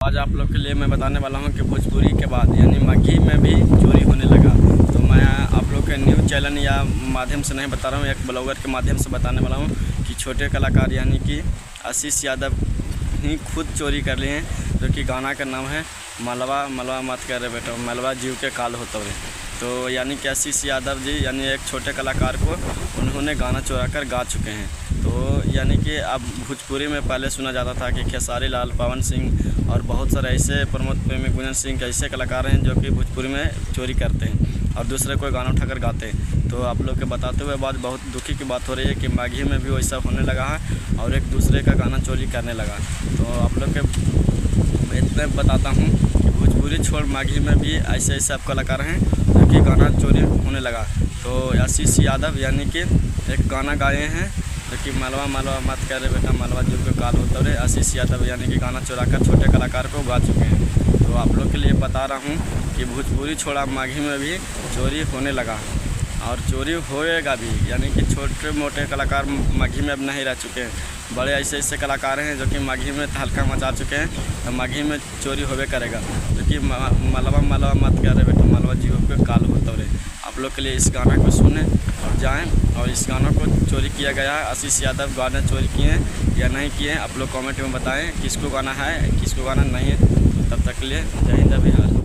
आज आप लोग के लिए मैं बताने वाला हूं कि भोजपुरी के बाद यानी माघी में भी चोरी होने लगा। तो मैं आप लोग के न्यूज़ चैनल या माध्यम से नहीं बता रहा हूं, एक ब्लॉगर के माध्यम से बताने वाला हूं कि छोटे कलाकार यानी कि आशीष यादव ही खुद चोरी कर लिए हैं, जो कि गाना का नाम है मलबा मलबा मत कर रे बेटा मलबा जीव के काल होता है। तो यानी कि आशीष यादव जी यानी एक छोटे कलाकार को उन्होंने गाना चुरा कर गा चुके हैं। तो यानी कि अब भोजपुरी में पहले सुना जाता था कि खेसारी लाल, पवन सिंह और बहुत सारे ऐसे प्रमोद प्रेमी, गुंजन सिंह ऐसे कलाकार हैं जो कि भोजपुरी में चोरी करते हैं और दूसरे कोई गाना उठाकर गाते हैं। तो आप लोग के बताते हुए बात बहुत दुखी की बात हो रही है कि माघी में भी वैसा होने लगा है और एक दूसरे का गाना चोरी करने लगा। तो आप लोग के इतना बताता हूँ कि भोजपुरी छोड़ माघी में भी ऐसे ऐसे आप कलाकार हैं जो कि गाना चोरी होने लगा। तो आशीष यादव यानी कि एक गाना गाए हैं जो कि मलबा मलबा मत कर रे बेटा मलबा जीव के काल होता है। आशीष यादव यानी कि गाना चुरा कर छोटे कलाकार को गा चुके हैं। तो आप लोग के लिए बता रहा हूँ कि भोजपुरी छोड़ा माघी में भी चोरी होने लगा और चोरी होएगा भी, यानी कि छोटे मोटे कलाकार माघी में अब नहीं रह चुके हैं। बड़े ऐसे ऐसे कलाकार हैं जो कि माघी में तहलका मचा चुके हैं, तो माघी में चोरी होवे करेगा। क्योंकि मलबा मलबा मत कर रे बेटा मलबा जीव के काल होता है। आप लोग के लिए इस गाना को सुने और जाएं, और इस गाना को चोरी किया गया है, आशीष यादव गाना चोरी किए हैं या नहीं किए हैं, आप लोग कमेंट में बताएं किसको गाना है किसको गाना नहीं है। तब तक के लिए जय हिंद बिहार।